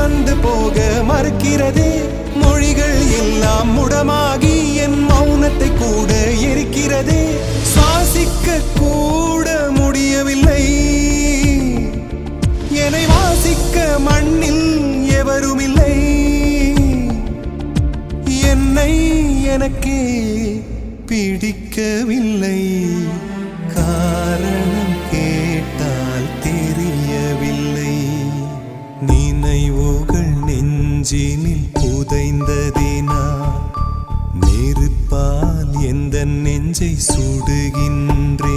வந்து போக மறுக்கிறதே. மொழிகள் எல்லாம் முடமாகி என் மௌனத்தை கூட எரிக்கிறதே. சுவாசிக்க கூட முடியவில்லை, என்னை வாசிக்க மண்ணில் எவருமில்லை. என்னை எனக்கே பிடிக்கவில்லை, காரணம் கேட்டால் தெரியவில்லை. நினைவுகள் நெஞ்சினில் புதைந்ததினால் நெருப்பால் எந்த நெஞ்சை சுடுகின்றேன்.